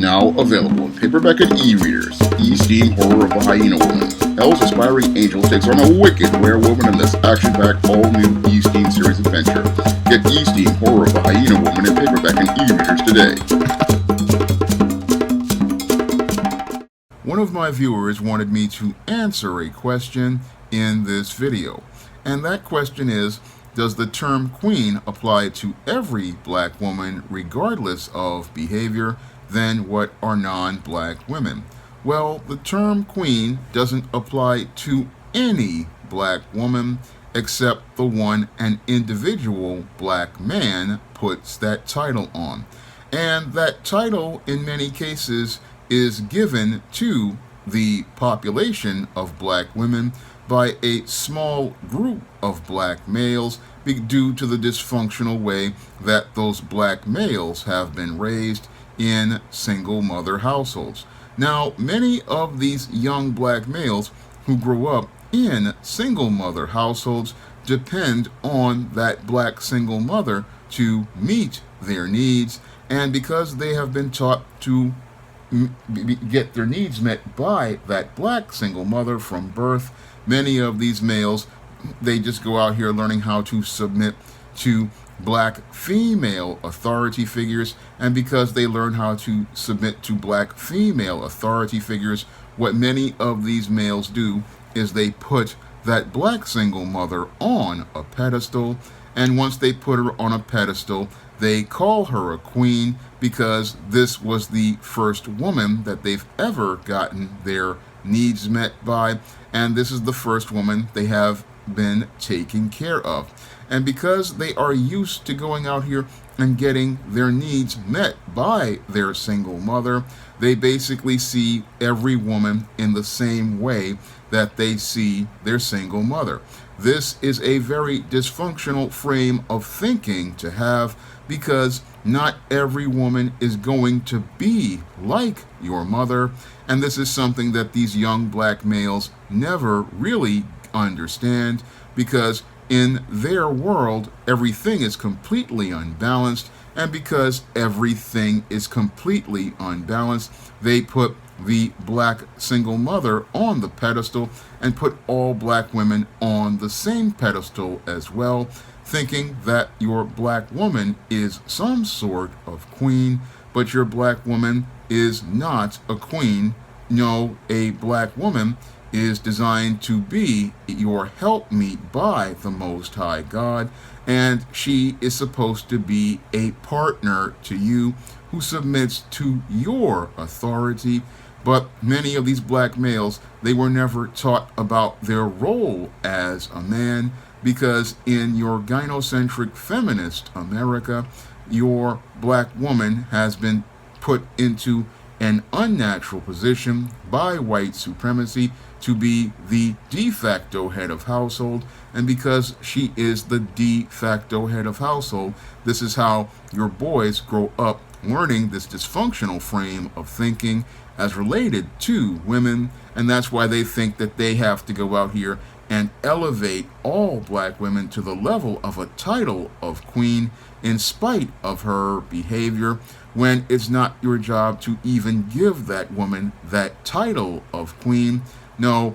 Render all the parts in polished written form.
Now available in paperback and e-readers. E-Steam Horror of the Hyena Woman. Hell's aspiring angel takes on a wicked werewolf in this action-packed all-new E-Steam series adventure. Get E-Steam Horror of the Hyena Woman in paperback and e-readers today. One of my viewers wanted me to answer a question in this video, and that question is, does the term queen apply to every black woman regardless of behavior? Then what are non-black women? Well, the term queen doesn't apply to any black woman except the one an individual black man puts that title on. And that title in many cases is given to the population of black women by a small group of black males due to the dysfunctional way that those black males have been raised in single mother households. Now, many of these young black males who grow up in single mother households depend on that black single mother to meet their needs, and because they have been taught to get their needs met by that black single mother from birth, many of these males, they just go out here learning how to submit to black female authority figures, and because they learn how to submit to black female authority figures, what many of these males do is they put that black single mother on a pedestal, and once they put her on a pedestal, they call her a queen because this was the first woman that they've ever gotten their needs met by, and this is the first woman they have been taken care of. And because they are used to going out here and getting their needs met by their single mother, they basically see every woman in the same way that they see their single mother. This is a very dysfunctional frame of thinking to have, because not every woman is going to be like your mother, and this is something that these young black males never really understand, because in their world everything is completely unbalanced, and because everything is completely unbalanced, they put the black single mother on the pedestal and put all black women on the same pedestal as well, thinking that your black woman is some sort of queen, but your black woman is not a queen. No, a black woman is designed to be your helpmeet by the Most High God, and she is supposed to be a partner to you who submits to your authority. But many of these black males, they were never taught about their role as a man, because in your gynocentric feminist America, your black woman has been put into an unnatural position by white supremacy to be the de facto head of household, and because she is the de facto head of household, this is how your boys grow up learning this dysfunctional frame of thinking as related to women, and that's why they think that they have to go out here and elevate all black women to the level of a title of queen in spite of her behavior, when it's not your job to even give that woman that title of queen. No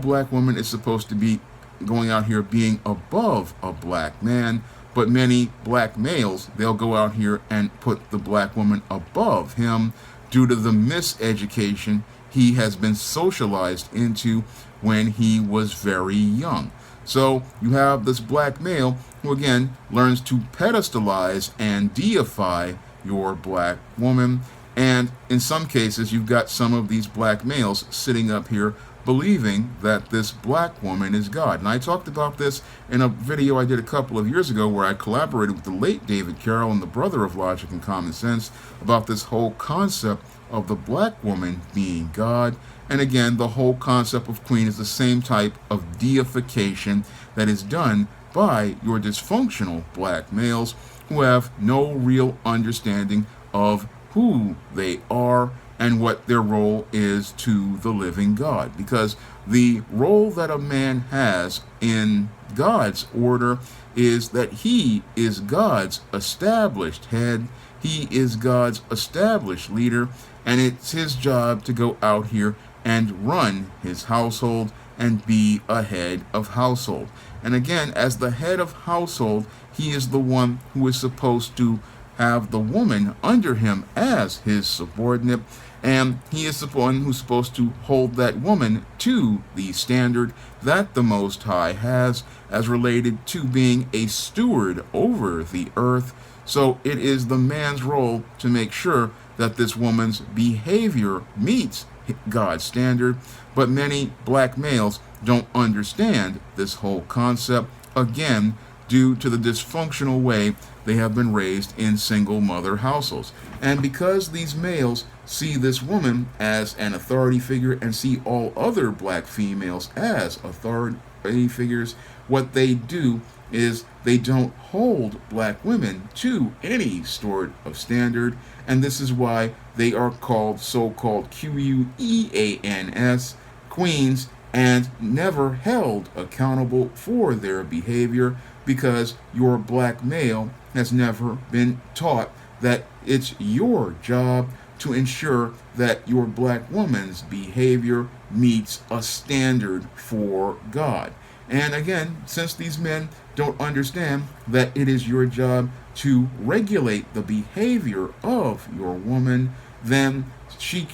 black woman is supposed to be going out here being above a black man, but many black males, they'll go out here and put the black woman above him due to the miseducation he has been socialized into when he was very young. So you have this black male who again learns to pedestalize and deify your black woman, and in some cases you've got some of these black males sitting up here believing that this black woman is God. And I talked about this in a video I did a couple of years ago where I collaborated with the late David Carroll and the brother of Logic and Common Sense about this whole concept of the black woman being God. And again, the whole concept of queen is the same type of deification that is done by your dysfunctional black males who have no real understanding of who they are and what their role is to the living God. Because the role that a man has in God's order is that he is God's established head. He is God's established leader, and it's his job to go out here and run his household and be a head of household. And again, as the head of household, he is the one who is supposed to have the woman under him as his subordinate, and he is the one who's supposed to hold that woman to the standard that the Most High has as related to being a steward over the earth. So it is the man's role to make sure that this woman's behavior meets God's standard, but many black males don't understand this whole concept, again, due to the dysfunctional way they have been raised in single mother households. And because these males see this woman as an authority figure and see all other black females as authority figures, what they do is they don't hold black women to any sort of standard, and this is why they are called so-called queens, queens, and never held accountable for their behavior, because your black male has never been taught that it's your job to ensure that your black woman's behavior meets a standard for God. And again, since these men don't understand that it is your job to regulate the behavior of your woman, then she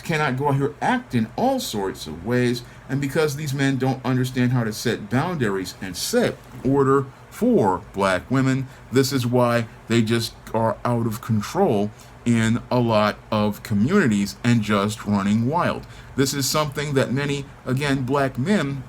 cannot go out here act in all sorts of ways. And because these men don't understand how to set boundaries and set order for black women, this is why they just are out of control in a lot of communities and just running wild. This is something that many, again, black men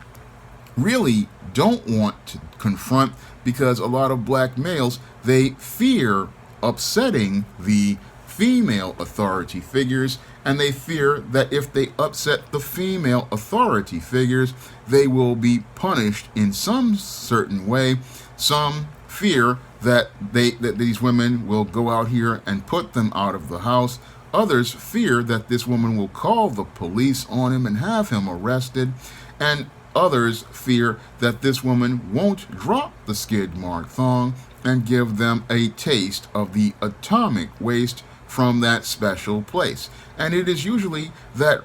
really don't want to confront, because a lot of black males, they fear upsetting the female authority figures, and they fear that if they upset the female authority figures, they will be punished in some certain way. Some fear that these women will go out here and put them out of the house. Others fear that this woman will call the police on him and have him arrested. And others fear that this woman won't drop the skid mark thong and give them a taste of the atomic waste from that special place. And it is usually that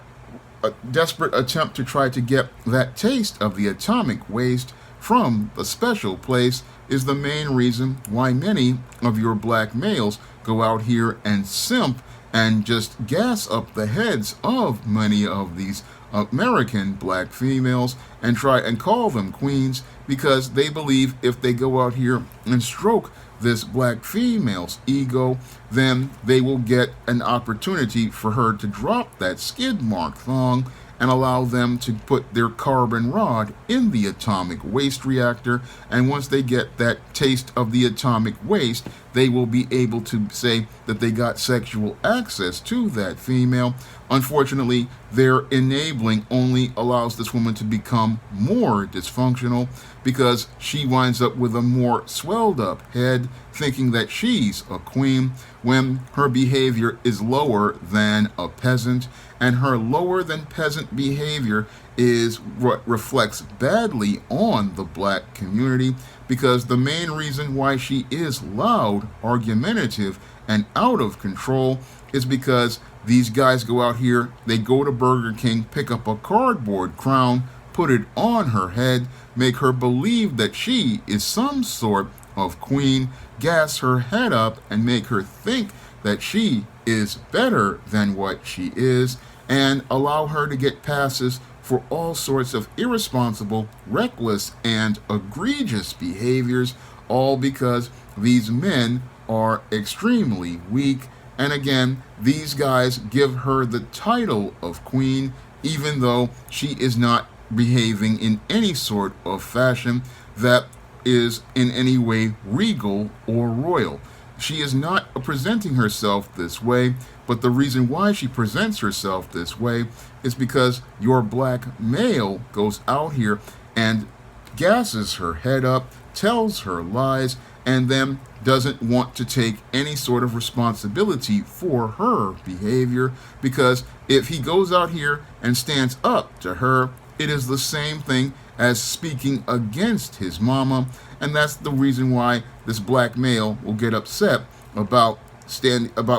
desperate attempt to try to get that taste of the atomic waste from the special place is the main reason why many of your black males go out here and simp and just gas up the heads of many of these American black females and try and call them queens, because they believe if they go out here and stroke this black female's ego, then they will get an opportunity for her to drop that skid mark thong and allow them to put their carbon rod in the atomic waste reactor. And once they get that taste of the atomic waste, they will be able to say that they got sexual access to that female. Unfortunately, their enabling only allows this woman to become more dysfunctional, because she winds up with a more swelled up head, thinking that she's a queen when her behavior is lower than a peasant, and her lower than peasant behavior is what reflects badly on the black community, because the main reason why she is loud, argumentative, and out of control is because these guys go out here, they go to Burger King, pick up a cardboard crown, put it on her head, make her believe that she is some sort of queen, gas her head up and make her think that she is better than what she is, and allow her to get passes for all sorts of irresponsible, reckless, and egregious behaviors, all because these men are extremely weak. And again, these guys give her the title of queen, even though she is not behaving in any sort of fashion that is in any way regal or royal. She is not presenting herself this way, but the reason why she presents herself this way is because your black male goes out here and gasses her head up, tells her lies, and then doesn't want to take any sort of responsibility for her behavior, because if he goes out here and stands up to her it is the same thing as speaking against his mama, and that's the reason why this black male will get upset about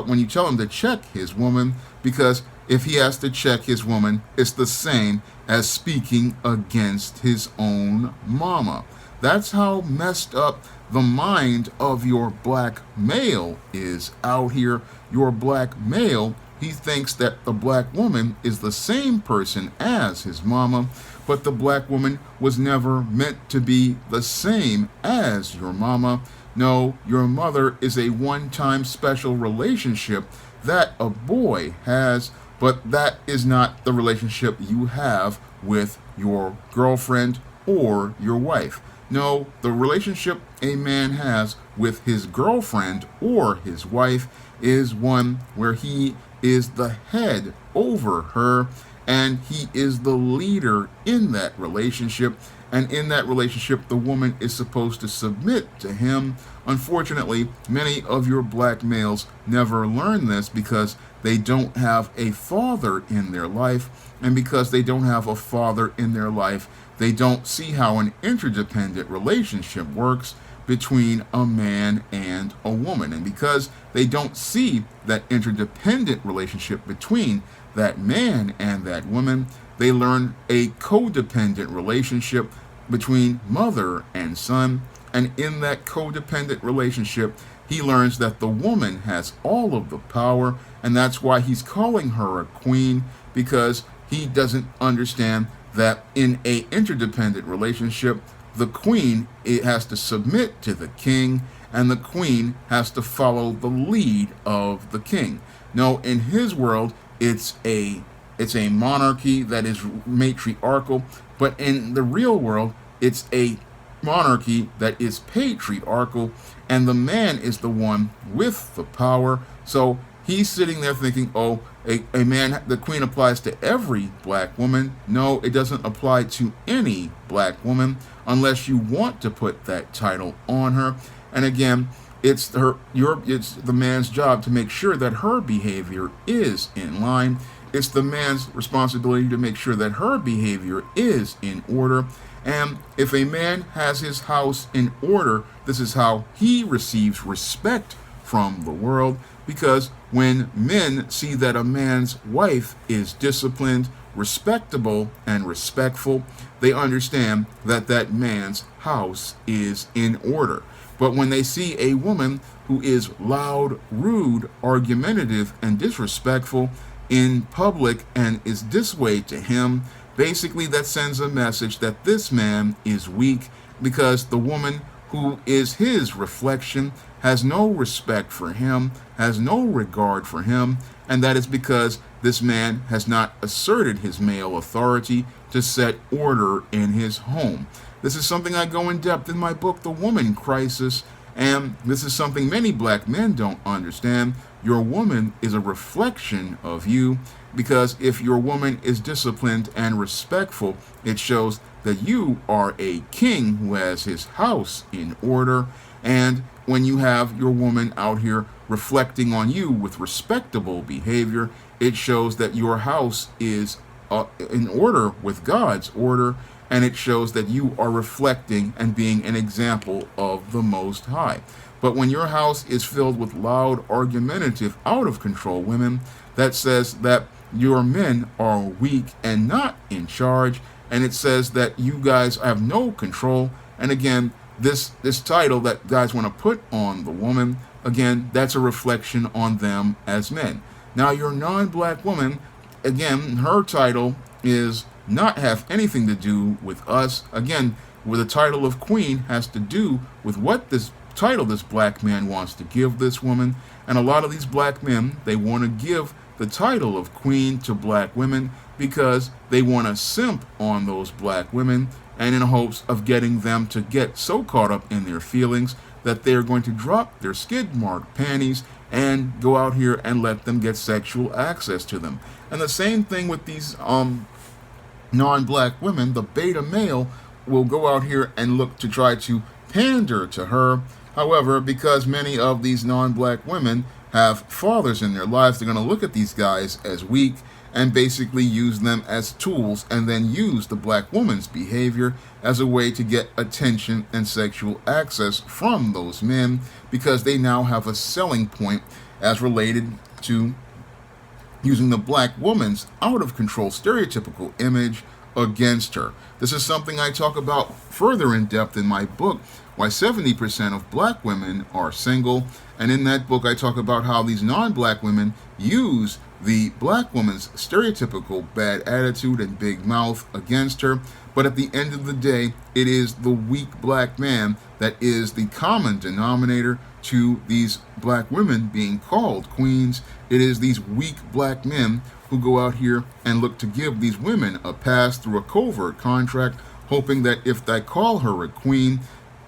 when you tell him to check his woman, because if he has to check his woman, it's the same as speaking against his own mama. That's how messed up the mind of your black male is out here. Your black male, he thinks that the black woman is the same person as his mama, but the black woman was never meant to be the same as your mama. No, your mother is a one-time special relationship that a boy has, but that is not the relationship you have with your girlfriend or your wife. No, the relationship a man has with his girlfriend or his wife is one where he is the head over her and he is the leader in that relationship. And in that relationship, the woman is supposed to submit to him. Unfortunately, many of your black males never learn this because they don't have a father in their life. And because they don't have a father in their life, they don't see how an interdependent relationship works between a man and a woman. And because they don't see that interdependent relationship between that man and that woman, they learn a codependent relationship between mother and son. And in that codependent relationship, he learns that the woman has all of the power, and that's why he's calling her a queen, because he doesn't understand that in a interdependent relationship, the queen, it has to submit to the king, and the queen has to follow the lead of the king. No, in his world, it's a monarchy that is matriarchal, but in the real world, it's a monarchy that is patriarchal, and the man is the one with the power. So he's sitting there thinking, oh, a man, the queen applies to every black woman. No, it doesn't apply to any black woman unless you want to put that title on her. And again, it's the man's job to make sure that her behavior is in line. It's the man's responsibility to make sure that her behavior is in order. And if a man has his house in order, this is how he receives respect from the world. Because when men see that a man's wife is disciplined, respectable, and respectful, they understand that that man's house is in order. But when they see a woman who is loud, rude, argumentative, and disrespectful in public and is this way to him, basically that sends a message that this man is weak, because the woman who is his reflection has no respect for him, has no regard for him, and that is because this man has not asserted his male authority to set order in his home. This is something I go in depth in my book, The Woman Crisis, and this is something many black men don't understand. Your woman is a reflection of you, because if your woman is disciplined and respectful, it shows that you are a king who has his house in order. And when you have your woman out here reflecting on you with respectable behavior, it shows that your house is in order with God's order, and it shows that you are reflecting and being an example of the Most High. But when your house is filled with loud, argumentative, out of control women, that says that your men are weak and not in charge, and it says that you guys have no control. And again, this title that guys want to put on the woman, again, that's a reflection on them as men. Now, your non-black woman, again, her title is not have anything to do with us. Again, where the title of queen has to do with what this title this black man wants to give this woman. And a lot of these black men, they want to give the title of queen to black women because they want to simp on those black women, and in hopes of getting them to get so caught up in their feelings that they're going to drop their skid-marked panties and go out here and let them get sexual access to them. And the same thing with these non-black women. The beta male will go out here and look to try to pander to her. However, because many of these non-black women have fathers in their lives, they're going to look at these guys as weak and basically use them as tools, and then use the black woman's behavior as a way to get attention and sexual access from those men, because they now have a selling point as related to using the black woman's out-of-control stereotypical image against her. This is something I talk about further in depth in my book, Why 70% of Black Women Are Single. And in that book, I talk about how these non-black women use the black woman's stereotypical bad attitude and big mouth against her. But at the end of the day, it is the weak black man that is the common denominator to these black women being called queens. It is these weak black men who go out here and look to give these women a pass through a covert contract, hoping that if they call her a queen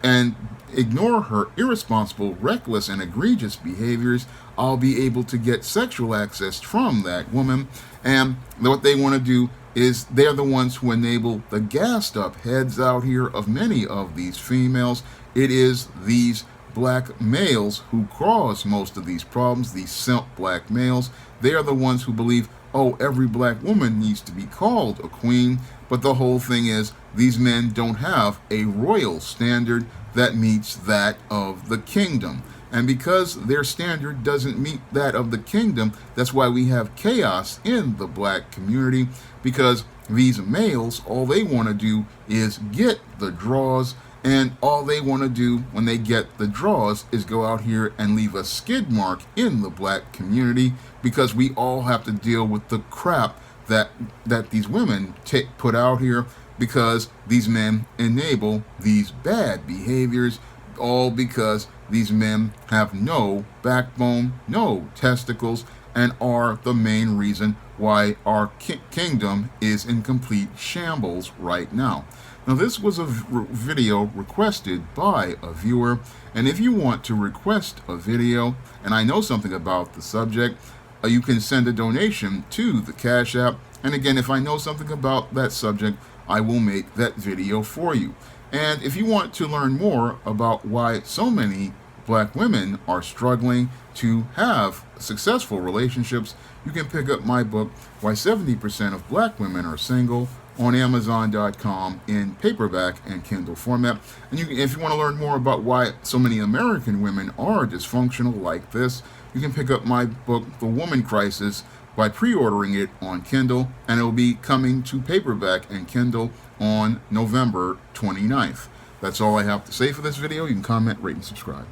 and ignore her irresponsible, reckless, and egregious behaviors, I'll be able to get sexual access from that woman. And what they want to do is they're the ones who enable the gassed up heads out here of many of these females. It is these black males who cause most of these problems, these simp black males. They are the ones who believe, oh, every black woman needs to be called a queen. But the whole thing is, these men don't have a royal standard that meets that of the kingdom. And because their standard doesn't meet that of the kingdom, that's why we have chaos in the black community, because these males, all they want to do is get the draws, and all they want to do when they get the draws is go out here and leave a skid mark in the black community, because we all have to deal with the crap that these women put out here, because these men enable these bad behaviors, all because these men have no backbone, no testicles, and are the main reason why our kingdom is in complete shambles right now. Now, this was a video requested by a viewer, and if you want to request a video, and I know something about the subject, you can send a donation to the Cash App. And again, if I know something about that subject, I will make that video for you. And if you want to learn more about why so many black women are struggling to have successful relationships, you can pick up my book, Why 70% of Black Women Are Single, on Amazon.com in paperback and Kindle format. And if you want to learn more about why so many American women are dysfunctional like this, you can pick up my book, The Woman Crisis, by pre-ordering it on Kindle, and it will be coming to paperback and Kindle on November 29th. That's all I have to say for this video. You can comment, rate, and subscribe.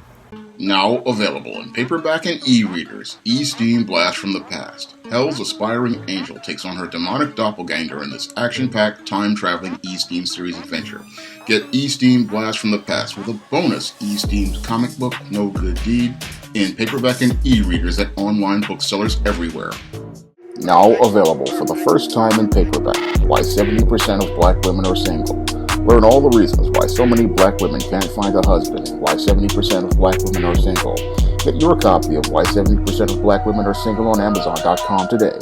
Now available in paperback and e-readers, E-Steam Blast from the Past. Hell's aspiring angel takes on her demonic doppelganger in this action-packed, time-traveling E-Steam series adventure. Get E-Steam Blast from the Past with a bonus E-Steam comic book, No Good Deed, in paperback and e-readers at online booksellers everywhere. Now available for the first time in paperback, Why 70% of Black Women Are Single. Learn all the reasons why so many black women can't find a husband and why 70% of black women are single. Get your copy of Why 70% of Black Women Are Single on Amazon.com today.